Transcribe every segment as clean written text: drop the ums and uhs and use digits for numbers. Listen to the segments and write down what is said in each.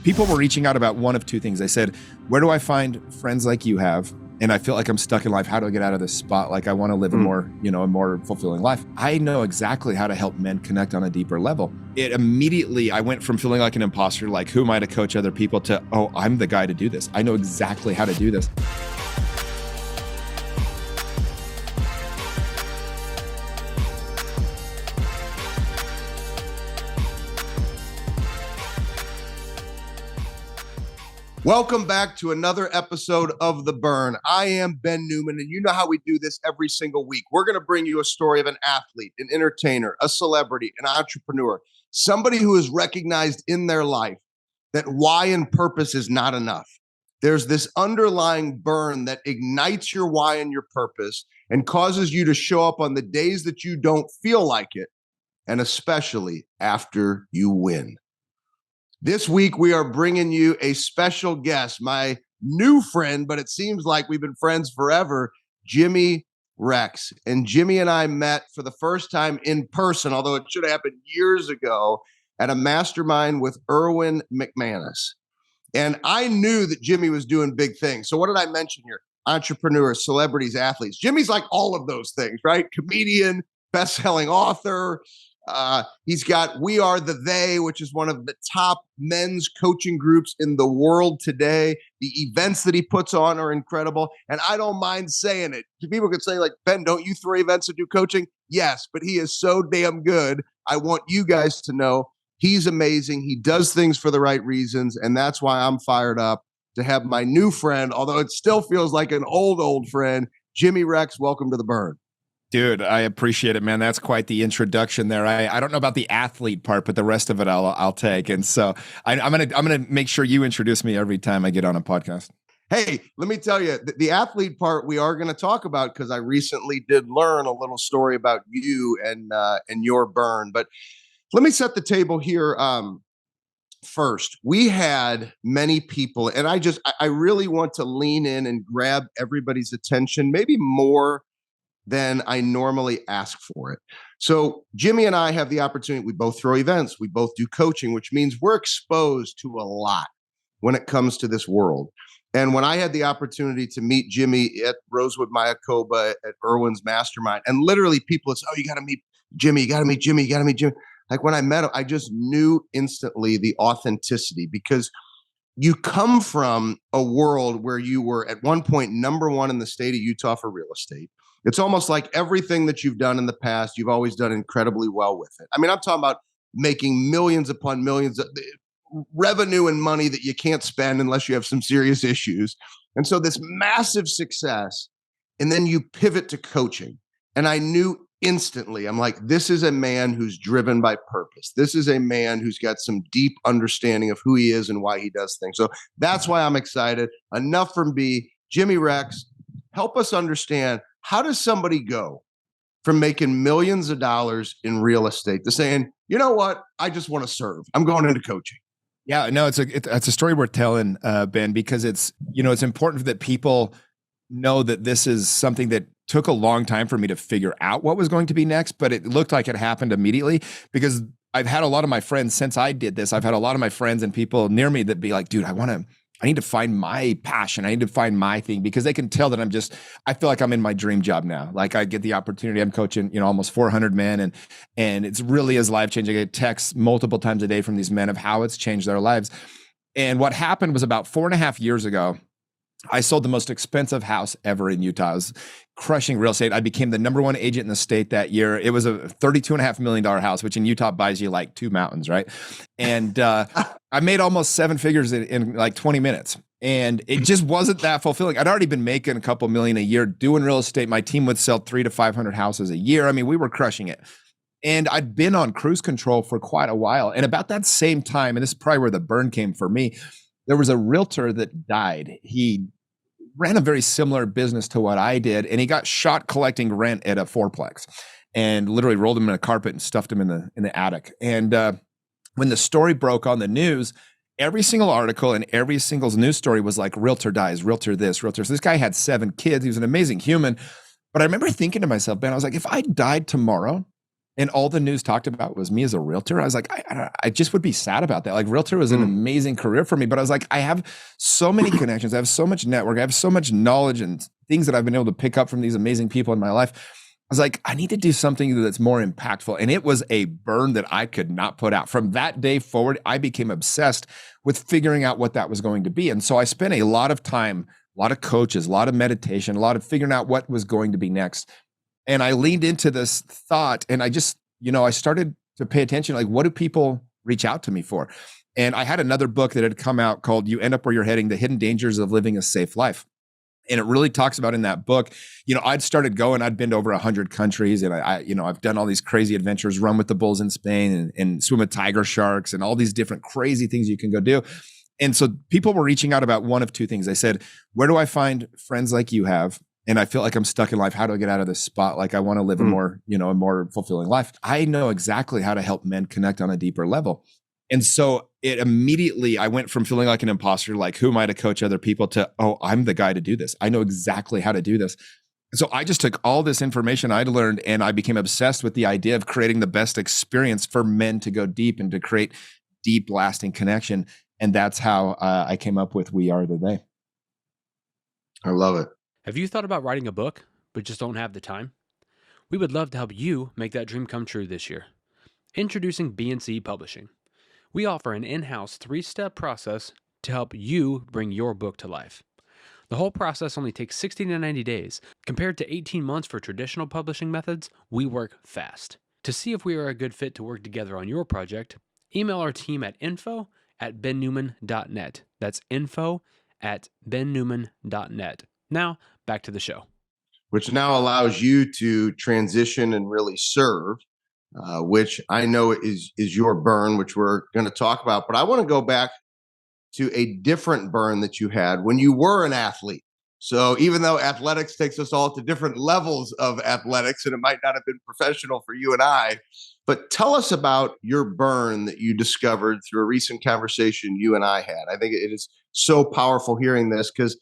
People were reaching out about one of two things. They said, where do I find friends like you have? And I feel like I'm stuck in life. How do I get out of this spot? Like I want to live a more fulfilling life. I know exactly how to help men connect on a deeper level. It immediately, I went from feeling like an imposter, like who am I to coach other people, to, oh, I'm the guy to do this. I know exactly how to do this. Welcome back to another episode of The Burn. I am Ben Newman, and you know how we do this every single week. We're going to bring you a story of an athlete, an entertainer, a celebrity, an entrepreneur, somebody who is recognized in their life that why and purpose is not enough. There's this underlying burn that ignites your why and your purpose and causes you to show up on the days that you don't feel like it, and especially after you win. This week, we are bringing you a special guest, my new friend, but it seems like we've been friends forever, Jimmy Rex. And Jimmy and I met for the first time in person, although it should have happened years ago, at a mastermind with Erwin McManus. And I knew that Jimmy was doing big things. So what did I mention here? Entrepreneurs, celebrities, athletes. Jimmy's like all of those things, right? Comedian, best-selling author. He's got We Are the They, which is one of the top men's coaching groups in the world today. The events that he puts on are incredible. And I don't mind saying it. People could say, like, Ben, don't you throw events and do coaching? Yes, but he is so damn good. I want you guys to know he's amazing. He does things for the right reasons. And that's why I'm fired up to have my new friend, although it still feels like an old friend, Jimmy Rex. Welcome to The Burn. Dude, I appreciate it, man. That's quite the introduction there. I don't know about the athlete part, but the rest of it I'll take. And so I'm gonna make sure you introduce me every time I get on a podcast. Hey, let me tell you, the athlete part we are going to talk about because I recently did learn a little story about you and your burn. But let me set the table here. First, we had many people, and I really want to lean in and grab everybody's attention, maybe more than I normally ask for it. So Jimmy and I have the opportunity. We both throw events. We both do coaching, which means we're exposed to a lot when it comes to this world. And when I had the opportunity to meet Jimmy at Rosewood Mayakoba at Erwin's mastermind, and literally people would say, oh, you got to meet Jimmy, you got to meet Jimmy, you got to meet Jimmy. Like when I met him, I just knew instantly the authenticity, because you come from a world where you were at one point number one in the state of Utah for real estate. It's almost like everything that you've done in the past, you've always done incredibly well with it. I mean, I'm talking about making millions upon millions of revenue and money that you can't spend unless you have some serious issues. And so this massive success, and then you pivot to coaching. And I knew instantly, I'm like, this is a man who's driven by purpose. This is a man who's got some deep understanding of who he is and why he does things. So that's why I'm excited. Enough from me. Jimmy Rex, help us understand, how does somebody go from making millions of dollars in real estate to saying, you know what, I just want to serve. I'm going into coaching. Yeah, no, it's a story worth telling, Ben, because it's important that people know that this is something that took a long time for me to figure out what was going to be next, but it looked like it happened immediately, because I've had a lot of my friends since I did this. I've had a lot of my friends and people near me that be like, dude, I need to find my passion. I need to find my thing, because they can tell that I feel like I'm in my dream job now. Like I get the opportunity. I'm coaching, almost 400 men, and it's really is life-changing. I get texts multiple times a day from these men of how it's changed their lives. And what happened was about 4.5 years ago, I sold the most expensive house ever in Utah. I was crushing real estate. I became the number one agent in the state that year. It was a $32.5 million house, which in Utah buys you like 2 mountains, right? And I made almost 7 figures in like 20 minutes. And it just wasn't that fulfilling. I'd already been making a couple million a year doing real estate. My team would sell 300 to 500 houses a year. I mean, we were crushing it. And I'd been on cruise control for quite a while. And about that same time, and this is probably where the burn came for me, there was a realtor that died. He ran a very similar business to what I did, and he got shot collecting rent at a fourplex, and literally rolled him in a carpet and stuffed him in the attic. And when the story broke on the news, every single article and every single news story was like, realtor dies, realtor this, realtor. So this guy had 7 kids. He was an amazing human. But I remember thinking to myself, Ben, I was like, if I died tomorrow, And all the news talked about was me as a realtor. I was like, I just would be sad about that. Like realtor was an amazing career for me, but I was like, I have so many connections. I have so much network. I have so much knowledge and things that I've been able to pick up from these amazing people in my life. I was like, I need to do something that's more impactful. And it was a burn that I could not put out. From that day forward, I became obsessed with figuring out what that was going to be. And so I spent a lot of time, a lot of coaches, a lot of meditation, a lot of figuring out what was going to be next. And I leaned into this thought and I just, I started to pay attention. Like, what do people reach out to me for? And I had another book that had come out called You End Up Where You're Heading, The Hidden Dangers of Living a Safe Life. And it really talks about in that book, I'd started going, I'd been to over 100 countries and I've done all these crazy adventures, run with the bulls in Spain and swim with tiger sharks and all these different crazy things you can go do. And so people were reaching out about one of two things. They said, where do I find friends like you have? And I feel like I'm stuck in life. How do I get out of this spot? Like I want to live a more, a more fulfilling life. I know exactly how to help men connect on a deeper level. And so it immediately, I went from feeling like an imposter, like who am I to coach other people to, oh, I'm the guy to do this. I know exactly how to do this. So I just took all this information I'd learned and I became obsessed with the idea of creating the best experience for men to go deep and to create deep, lasting connection. And that's how I came up with We Are the They. I love it. Have you thought about writing a book, but just don't have the time? We would love to help you make that dream come true this year. Introducing B&C Publishing. We offer an in-house 3-step process to help you bring your book to life. The whole process only takes 60 to 90 days. Compared to 18 months for traditional publishing methods, we work fast. To see if we are a good fit to work together on your project, email our team at info@bennewman.net. That's info@bennewman.net. Now, back to the show. Which now allows you to transition and really serve, which I know is your burn, which we're going to talk about. But I want to go back to a different burn that you had when you were an athlete. So even though athletics takes us all to different levels of athletics, and it might not have been professional for you and I, but tell us about your burn that you discovered through a recent conversation you and I had. I think it is so powerful hearing this because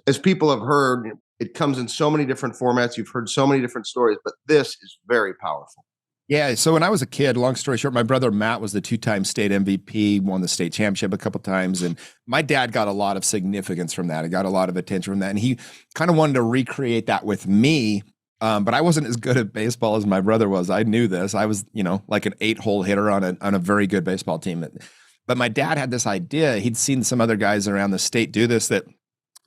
as people have heard, it comes in so many different formats. You've heard so many different stories, but this is very powerful. Yeah. So when I was a kid, long story short, my brother Matt was the 2-time state MVP, won the state championship a couple of times. And my dad got a lot of significance from that. He got a lot of attention from that. And he kind of wanted to recreate that with me. But I wasn't as good at baseball as my brother was. I knew this. I was, like an 8-hole hitter on a very good baseball team. But my dad had this idea. He'd seen some other guys around the state do this, that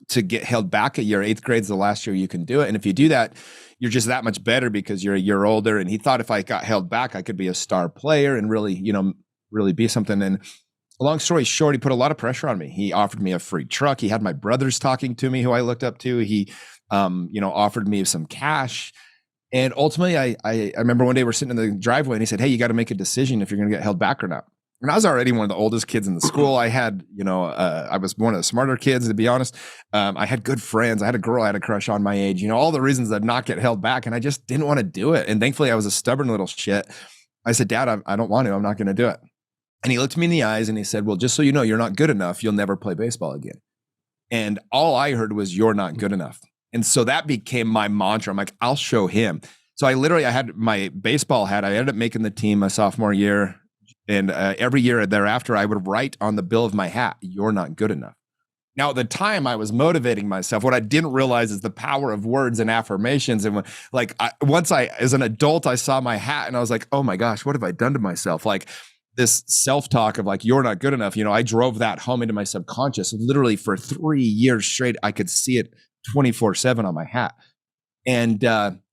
to get held back a year, 8th grade is the last year you can do it. And if you do that, you're just that much better because you're a year older. And he thought if I got held back, I could be a star player and really, really be something. And long story short, he put a lot of pressure on me. He offered me a free truck. He had my brothers talking to me, who I looked up to. He, offered me some cash. And ultimately, I remember one day we're sitting in the driveway and he said, hey, you got to make a decision if you're going to get held back or not. And I was already one of the oldest kids in the school. I had, I was one of the smarter kids, to be honest. I had good friends. I had a girl I had a crush on my age, all the reasons that not get held back. And I just didn't want to do it. And thankfully I was a stubborn little shit. I said, Dad, I don't want to, I'm not going to do it. And he looked me in the eyes and he said, well, just so you know, you're not good enough. You'll never play baseball again. And all I heard was, you're not good enough. And so that became my mantra. I'm like, I'll show him. So I had my baseball hat. I ended up making the team my sophomore year. And every year thereafter, I would write on the bill of my hat, you're not good enough. Now, at the time, I was motivating myself. What I didn't realize is the power of words and affirmations. And as an adult, I saw my hat and I was like, oh my gosh, what have I done to myself? Like this self-talk of like, you're not good enough. I drove that home into my subconscious. Literally for 3 years straight, I could see it 24/7 on my hat. And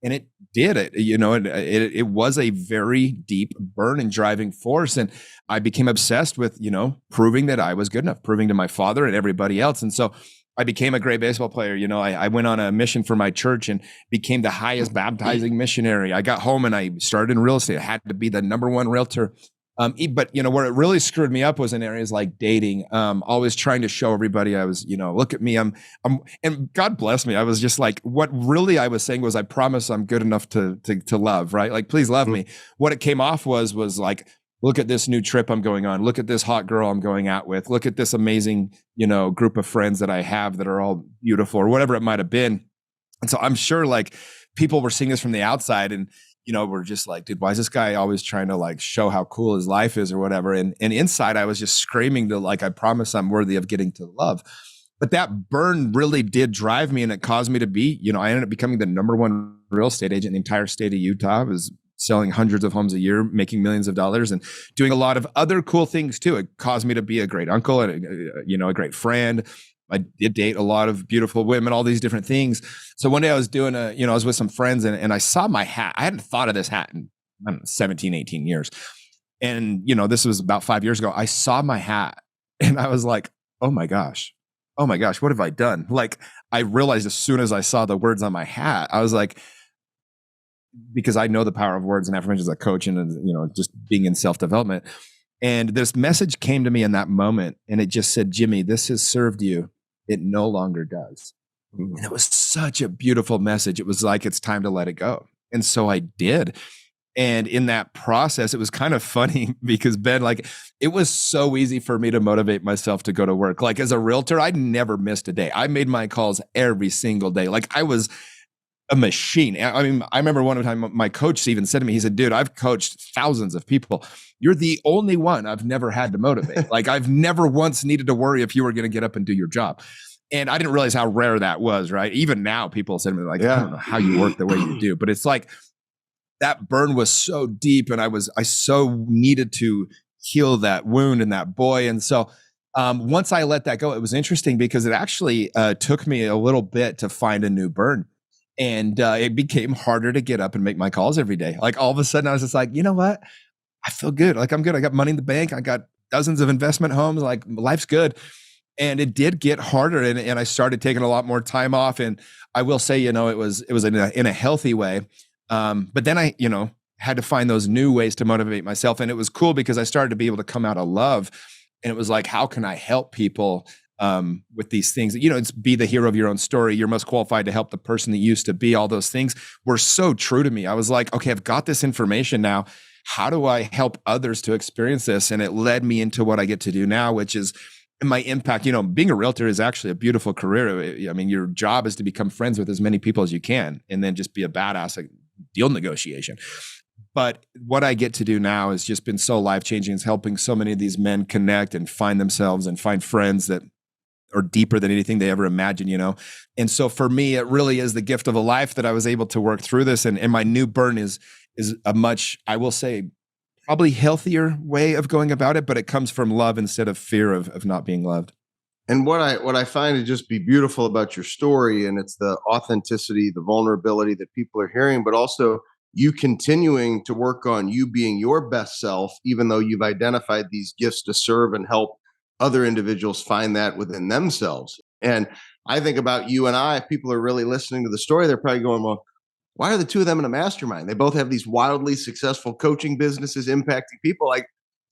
it did it, it was a very deep burn and driving force. And I became obsessed with, proving that I was good enough, proving to my father and everybody else. And so I became a great baseball player. I went on a mission for my church and became the highest baptizing missionary. I got home and I started in real estate. I had to be the #1 realtor. But where it really screwed me up was in areas like dating, always trying to show everybody I was, look at me, I'm, and God bless me. I was just like, what really I was saying was, I promise I'm good enough to love, right? Like, please love me. What it came off was like, look at this new trip I'm going on. Look at this hot girl I'm going out with. Look at this amazing, group of friends that I have that are all beautiful or whatever it might've been. And so I'm sure like people were seeing this from the outside and, were just like, dude, why is this guy always trying to like show how cool his life is or whatever? And inside I was just screaming to like, I promise I'm worthy of getting to love. But that burn really did drive me, and it caused me to be, I ended up becoming the #1 real estate agent in the entire state of Utah. I was selling hundreds of homes a year, making millions of dollars, and doing a lot of other cool things too. It caused me to be a great uncle and a great friend. I did date a lot of beautiful women, all these different things. So one day I was doing I was with some friends and I saw my hat. I hadn't thought of this hat in, I don't know, 17, 18 years. And, this was about 5 years ago. I saw my hat and I was like, oh my gosh, what have I done? Like, I realized as soon as I saw the words on my hat, I was like, because I know the power of words and affirmations as a coach and, just being in self-development. And this message came to me in that moment, and it just said, Jimmy, this has served you. It no longer does. And it was such a beautiful message. It was like, it's time to let it go. And so I did. And in that process, it was kind of funny because Ben, like, it was so easy for me to motivate myself to go to work. Like, as a realtor, I never missed a day. I made my calls every single day. Like, I was a machine. I mean, I remember one time my coach even said to me, he said, dude, I've coached thousands of people. You're the only one I've never had to motivate. Like, I've never once needed to worry if you were going to get up and do your job. And I didn't realize how rare that was, right? Even now people say to me like, I don't know how you work the way you do, but it's like that burn was so deep, and I so needed to heal that wound and that boy. And so once I let that go, it was interesting because it actually took me a little bit to find a new burn. And it became harder to get up and make my calls every day. Like, all of a sudden I was just like, you know what? I feel good. Like, I'm good. I got money in the bank. I got dozens of investment homes. Like, life's good. And it did get harder. And I started taking a lot more time off. And I will say, it was in a healthy way. But then I, had to find those new ways to motivate myself. And it was cool because I started to be able to come out of love. And it was like, how can I help people with these things? It's be the hero of your own story. You're most qualified to help the person that you used to be. All those things were so true to me. I was like, okay, I've got this information now. How do I help others to experience this? And it led me into what I get to do now, which is my impact. Being a realtor is actually a beautiful career. I mean, your job is to become friends with as many people as you can, and then just be a badass at deal negotiation. But what I get to do now has just been so life-changing. It's helping so many of these men connect and find themselves and find friends that are deeper than anything they ever imagined, And so for me, it really is the gift of a life that I was able to work through this. And my new burn is a much, I will say, probably healthier way of going about it, but it comes from love instead of fear of not being loved. And what I find to just be beautiful about your story, and it's the authenticity, the vulnerability that people are hearing, but also you continuing to work on you being your best self, even though you've identified these gifts to serve and help other individuals find that within themselves. And I think about you and I, if people are really listening to the story, they're probably going, well, why are the two of them in a mastermind? They both have these wildly successful coaching businesses impacting people. Like,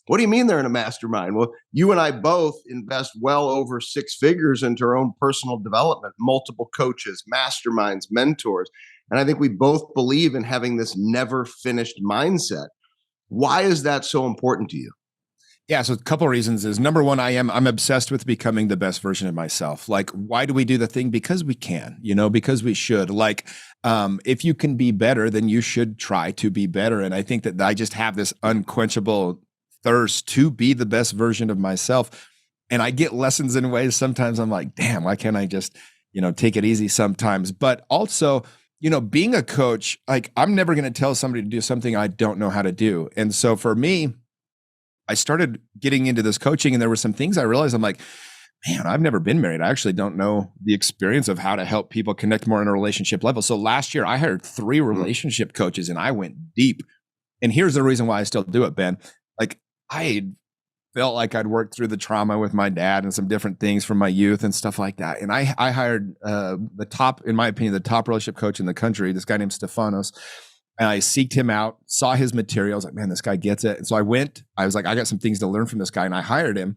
what do you mean they're in a mastermind? Well, you and I both invest well over 6 figures into our own personal development, multiple coaches, masterminds, mentors. And I think we both believe in having this never finished mindset. Why is that so important to you? Yeah, so a couple of reasons is, number one, I'm obsessed with becoming the best version of myself. Like, why do we do the thing? Because we can, because we should. Like, if you can be better, then you should try to be better. And I think that I just have this unquenchable thirst to be the best version of myself. And I get lessons in ways sometimes I'm like, damn, why can't I just, take it easy sometimes? But also, being a coach, like, I'm never going to tell somebody to do something I don't know how to do. And so for me, I started getting into this coaching, and there were some things I realized. I'm like, man, I've never been married. I actually don't know the experience of how to help people connect more on a relationship level. So last year I hired 3 relationship coaches, and I went deep. And here's the reason why I still do it, Ben. Like, I felt like I'd worked through the trauma with my dad and some different things from my youth and stuff like that. And I hired the top, in my opinion, the top relationship coach in the country, this guy named Stefanos. And I seeked him out, saw his material. I was like, man, this guy gets it. And so I was like, I got some things to learn from this guy. And I hired him.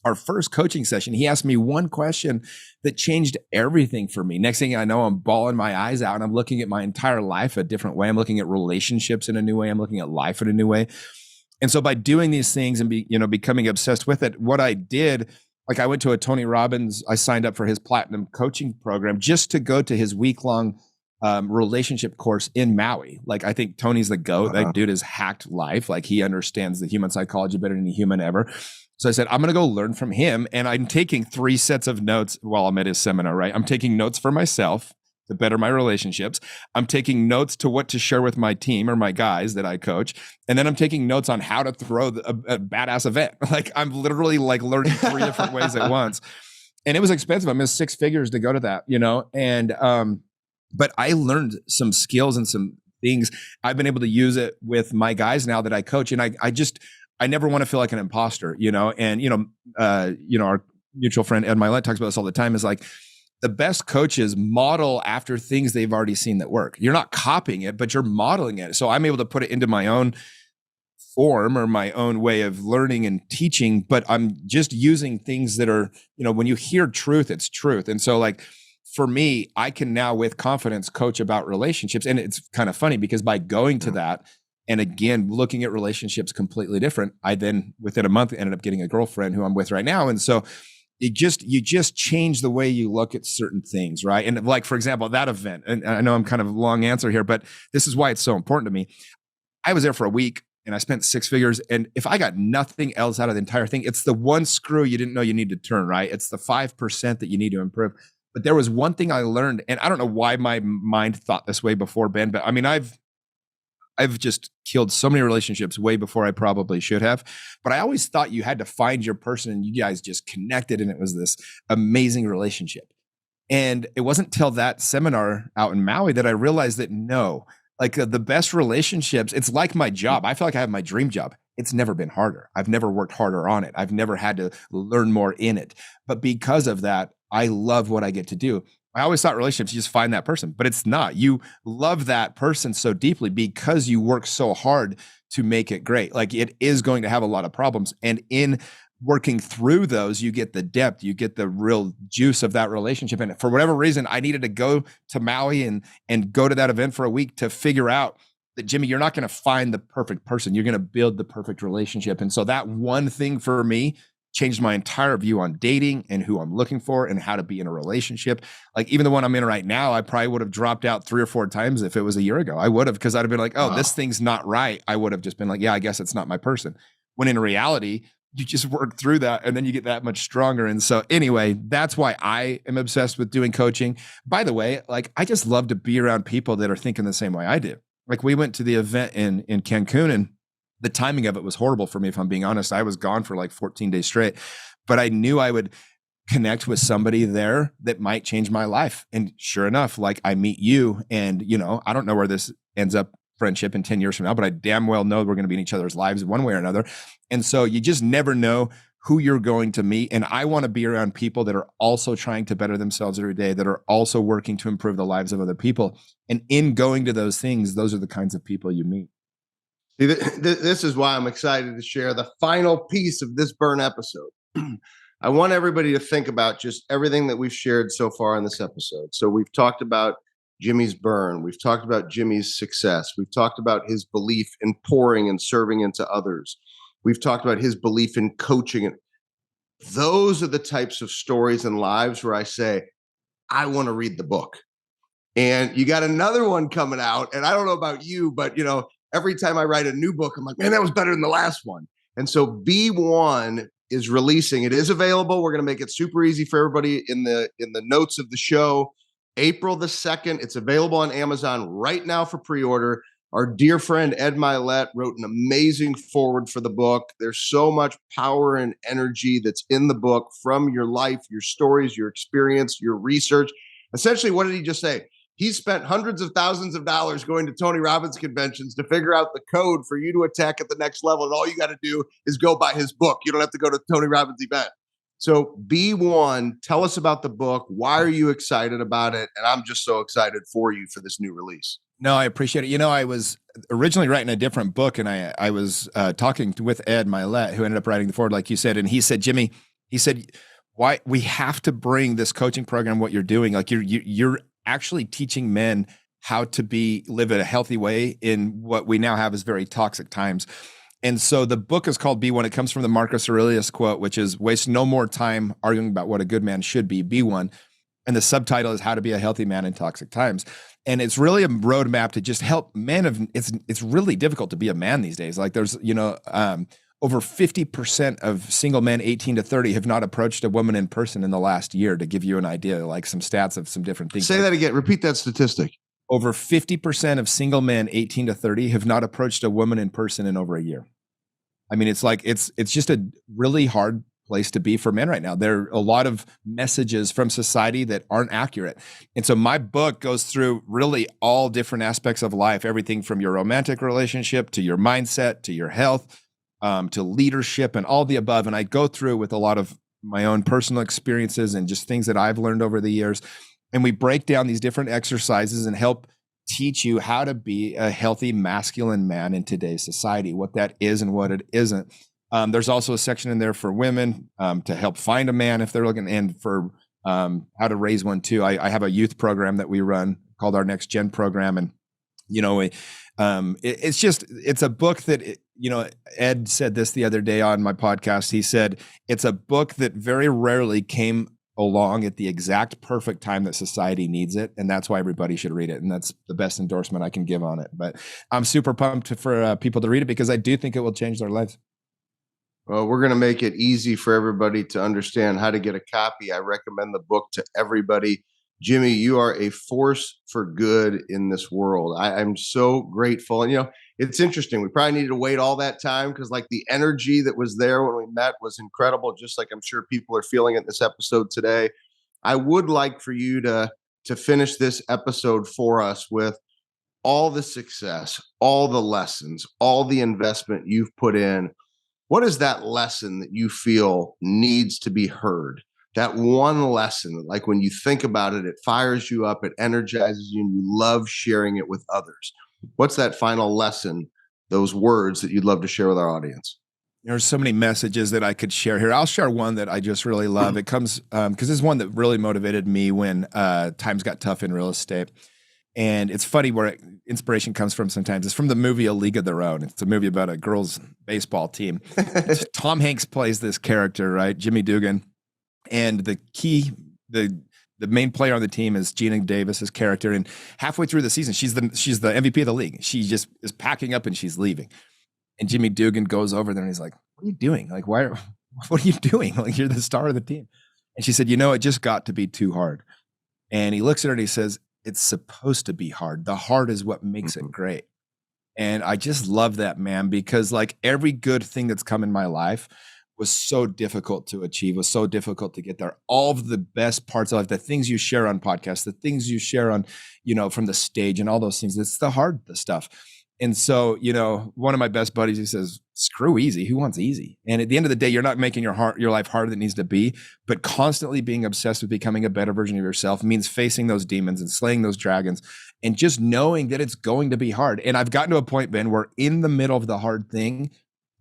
Our first coaching session, he asked me one question that changed everything for me. Next thing I know, I'm bawling my eyes out, and I'm looking at my entire life a different way. I'm looking at relationships in a new way. I'm looking at life in a new way. And so by doing these things and becoming obsessed with it, what I did, like, I went to a Tony Robbins, I signed up for his platinum coaching program just to go to his week-long relationship course in Maui. Like, I think Tony's the GOAT. That dude has hacked life. Like, he understands the human psychology better than any human ever. So I said, I'm going to go learn from him. And I'm taking 3 sets of notes while I'm at his seminar, right? I'm taking notes for myself to better my relationships. I'm taking notes to what to share with my team or my guys that I coach. And then I'm taking notes on how to throw a badass event. Like, I'm literally like learning 3 different ways at once. And it was expensive. I missed 6 figures to go to that, and, but I learned some skills and some things. I've been able to use it with my guys now that I coach. And I never want to feel like an imposter, and, our mutual friend, Ed Mylett, talks about this all the time, is like, the best coaches model after things they've already seen that work. You're not copying it, but you're modeling it. So I'm able to put it into my own form or my own way of learning and teaching, but I'm just using things that are, when you hear truth, it's truth. And so, like, for me, I can now with confidence coach about relationships. And it's kind of funny because by going to that, and again, looking at relationships completely different, I then within a month ended up getting a girlfriend who I'm with right now. And so you just change the way you look at certain things, right? And like, for example, that event, and I know I'm kind of a long answer here, but this is why it's so important to me. I was there for a week and I spent 6 figures. And if I got nothing else out of the entire thing, it's the one screw you didn't know you need to turn, right? It's the 5% that you need to improve. But there was one thing I learned, and I don't know why my mind thought this way before, Ben, but I mean, I've just killed so many relationships way before I probably should have. But I always thought you had to find your person and you guys just connected and it was this amazing relationship. And it wasn't till that seminar out in Maui that I realized that no, like the best relationships, it's like my job. I feel like I have my dream job. It's never been harder. I've never worked harder on it. I've never had to learn more in it. But because of that, I love what I get to do. I always thought relationships, you just find that person, but it's not. You love that person so deeply because you work so hard to make it great. Like, it is going to have a lot of problems. And in working through those, you get the depth, you get the real juice of that relationship. And for whatever reason, I needed to go to Maui and go to that event for a week to figure out that, Jimmy, you're not going to find the perfect person. You're going to build the perfect relationship. And so that one thing for me changed my entire view on dating and who I'm looking for and how to be in a relationship. Like, even the one I'm in right now, I probably would have dropped out 3 or 4 times if it was a year ago. I would have, because I'd have been like, oh, this thing's not right. I would have just been like, yeah, I guess it's not my person. When in reality, you just work through that and then you get that much stronger. And so anyway, that's why I am obsessed with doing coaching. By the way, like, I just love to be around people that are thinking the same way I do. Like, we went to the event in Cancun, and the timing of it was horrible for me, if I'm being honest. I was gone for like 14 days straight, but I knew I would connect with somebody there that might change my life. And sure enough, like, I meet you, and, I don't know where this ends up, friendship in 10 years from now, but I damn well know we're going to be in each other's lives one way or another. And so you just never know who you're going to meet. And I want to be around people that are also trying to better themselves every day, that are also working to improve the lives of other people. And in going to those things, those are the kinds of people you meet. See, this is why I'm excited to share the final piece of this burn episode. I want everybody to think about just everything that we've shared so far in this episode. So we've talked about Jimmy's burn. We've talked about Jimmy's success. We've talked about his belief in pouring and serving into others. We've talked about his belief in coaching. And those are the types of stories and lives where I say, I want to read the book. And you got another one coming out. And I don't know about you, but every time I write a new book, I'm like, man, that was better than the last one. And so B1 is releasing. It is available. We're going to make it super easy for everybody in the notes of the show. April the 2nd. It's available on Amazon right now for pre-order. Our dear friend Ed Mylett wrote an amazing foreword for the book. There's so much power and energy that's in the book from your life, your stories, your experience, your research. Essentially, what did he just say? He spent hundreds of thousands of dollars going to Tony Robbins conventions to figure out the code for you to attack at the next level. And all you got to do is go buy his book. You don't have to go to Tony Robbins event. So B1, tell us about the book. Why are you excited about it? And I'm just so excited for you for this new release. No, I appreciate it. I was originally writing a different book, and I was talking with Ed Mylett, who ended up writing the foreword, like you said. And he said, Jimmy, why we have to bring this coaching program, what you're doing, like you're actually teaching men how to live in a healthy way in what we now have as very toxic times. And so the book is called B1. It comes from the Marcus Aurelius quote, which is, waste no more time arguing about what a good man should be. B1. And the subtitle is How to Be a Healthy Man in Toxic Times. And it's really a roadmap to just help men it's really difficult to be a man these days. Like there's, over 50% of single men 18 to 30 have not approached a woman in person in the last year, to give you an idea, like some stats of some different things. Say that again. Repeat that statistic. Over 50% of single men 18 to 30 have not approached a woman in person in over a year. I mean, it's like, it's just a really hard place to be for men right now. There are a lot of messages from society that aren't accurate. And so my book goes through really all different aspects of life, everything from your romantic relationship to your mindset, to your health, to leadership and all the above. And I go through with a lot of my own personal experiences and just things that I've learned over the years. And we break down these different exercises and help teach you how to be a healthy masculine man in today's society, what that is and what it isn't. There's also a section in there for women to help find a man if they're looking, and for how to raise one too. I have a youth program that we run called our Next Gen program. And, it's a book that, Ed said this the other day on my podcast. He said, it's a book that very rarely came along at the exact perfect time that society needs it. And that's why everybody should read it. And that's the best endorsement I can give on it. But I'm super pumped for people to read it, because I do think it will change their lives. Well, we're going to make it easy for everybody to understand how to get a copy. I recommend the book to everybody. Jimmy, you are a force for good in this world. I'm so grateful. And, it's interesting. We probably needed to wait all that time, because like the energy that was there when we met was incredible, just like I'm sure people are feeling it this episode today. I would like for you to finish this episode for us with all the success, all the lessons, all the investment you've put in. What is that lesson that you feel needs to be heard? That one lesson, like when you think about it, it fires you up, it energizes you, and you love sharing it with others. What's that final lesson, those words that you'd love to share with our audience? There's so many messages that I could share here. I'll share one that I just really love. It comes because this is one that really motivated me when times got tough in real estate. And it's funny where inspiration comes from sometimes. It's from the movie A League of Their Own. It's a movie about a girls' baseball team. Tom Hanks plays this character, right? Jimmy Dugan. And the main player on the team is Gina Davis's character. And halfway through the season, she's the MVP of the league. She just is packing up and she's leaving. And Jimmy Dugan goes over there and he's like, "What are you doing? Like, what are you doing? Like, you're the star of the team." And she said, "It just got to be too hard." And he looks at her and he says, "It's supposed to be hard. The hard is what makes it great." And I just love that, man, because like every good thing that's come in my life was so difficult to achieve, was so difficult to get there. All of the best parts of life, the things you share on podcasts, the things you share on, from the stage and all those things, it's the stuff. And so, one of my best buddies, he says, "Screw easy. Who wants easy?" And at the end of the day, you're not making your life harder than it needs to be, but constantly being obsessed with becoming a better version of yourself means facing those demons and slaying those dragons and just knowing that it's going to be hard. And I've gotten to a point, Ben, where in the middle of the hard thing,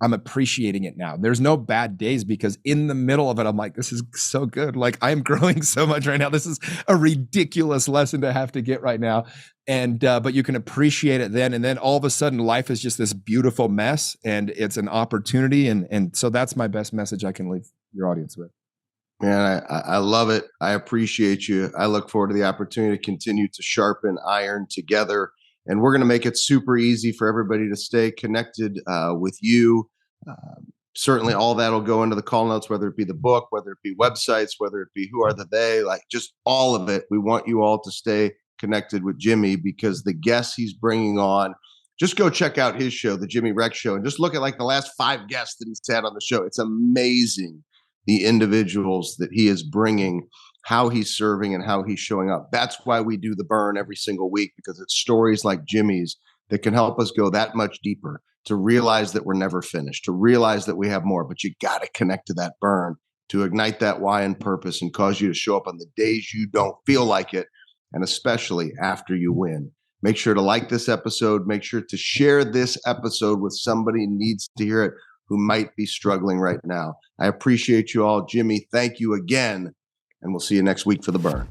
I'm appreciating it now. There's no bad days, because in the middle of it, I'm like, this is so good. Like, I'm growing so much right now. This is a ridiculous lesson to have to get right now. And, but you can appreciate it then. And then all of a sudden life is just this beautiful mess, and it's an opportunity. And so that's my best message I can leave your audience with. Man, I love it. I appreciate you. I look forward to the opportunity to continue to sharpen iron together. And we're going to make it super easy for everybody to stay connected with you. Certainly all that will go into the call notes, whether it be the book, whether it be websites, whether it be who are the they, like just all of it. We want you all to stay connected with Jimmy, because the guests he's bringing on, just go check out his show, The Jimmy Rex Show, and just look at like the last 5 guests that he's had on the show. It's amazing the individuals that he is bringing, how he's serving and how he's showing up. That's why we do the burn every single week, because it's stories like Jimmy's that can help us go that much deeper, to realize that we're never finished, to realize that we have more. But you got to connect to that burn to ignite that why and purpose and cause you to show up on the days you don't feel like it, and especially after you win. Make sure to like this episode. Make sure to share this episode with somebody who needs to hear it, who might be struggling right now. I appreciate you all. Jimmy, thank you again. And we'll see you next week for The Burn.